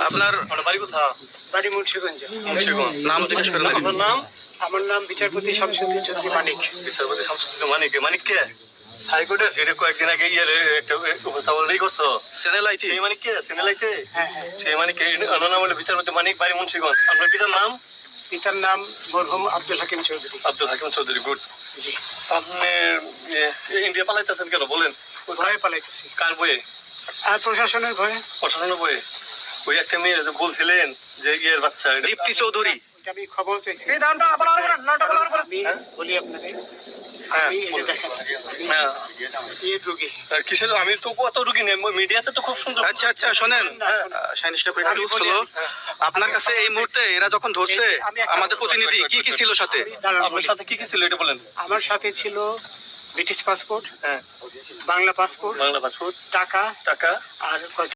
আপনার বাড়ি কোথায়? বাড়ি মুন্সিগঞ্জ। মুন্সিগঞ্জ। নাম জিজ্ঞেস করেন। আপনার নাম? আমার নাম বিচারপতি শামসুদ্দিন চৌধুরী মানিক। বিচারপতি শামসুদ্দিন মানিক। মানিক কে? হাইকোর্টের এটা কয়েকদিন আগে একটা উপস্থাপন করছো। Channel IT. সেই মানিক কে? চ্যানেলাইতে? হ্যাঁ হ্যাঁ। সেই মানিক নাম হলো বিচারপতি মানিক, বাড়ি মুন্সিগঞ্জ। আপনার পিতার নাম? পিতার নাম মরহুম আব্দুল হাকিম চৌধুরী। আব্দুল হাকিম চৌধুরী। গুড। জি। আপনি ইন্ডিয়া পালাইতেছেন কেন বলেন? ভয়ে পালাইতেছি। কার বইয়ে? আর প্রশাসনের ভয়ে। প্রশাসনের বইয়ে? ওই একটা মেয়ে যে বলছিলেন যে ইয়ের বাচ্চা, দীপ্তি চৌধুরী। ওইটা আমি খবর চাইছি। হ্যাঁ? আমি বলি আপনাকে, হ্যাঁ, আমি এই যে দেখেন, হ্যাঁ। এই রোগী। কিসের? আমি তো কত রুগী নেই, মিডিয়াতে তো খুব সুন্দর। আচ্ছা আচ্ছা শোনেন, সাইনিস সাহেব একটু slow। আপনার কাছে এই মুহূর্তে এরা যখন ধরছে আমাদের প্রতিনিধি কি কি ছিল সাথে? আপনার সাথে কি কি ছিল এটা বলেন। আমার সাথে ছিল ব্রিটিশ পাসপোর্ট, হ্যাঁ, বাংলা পাসপোর্ট, বাংলা পাসপোর্ট, টাকা টাকা, আর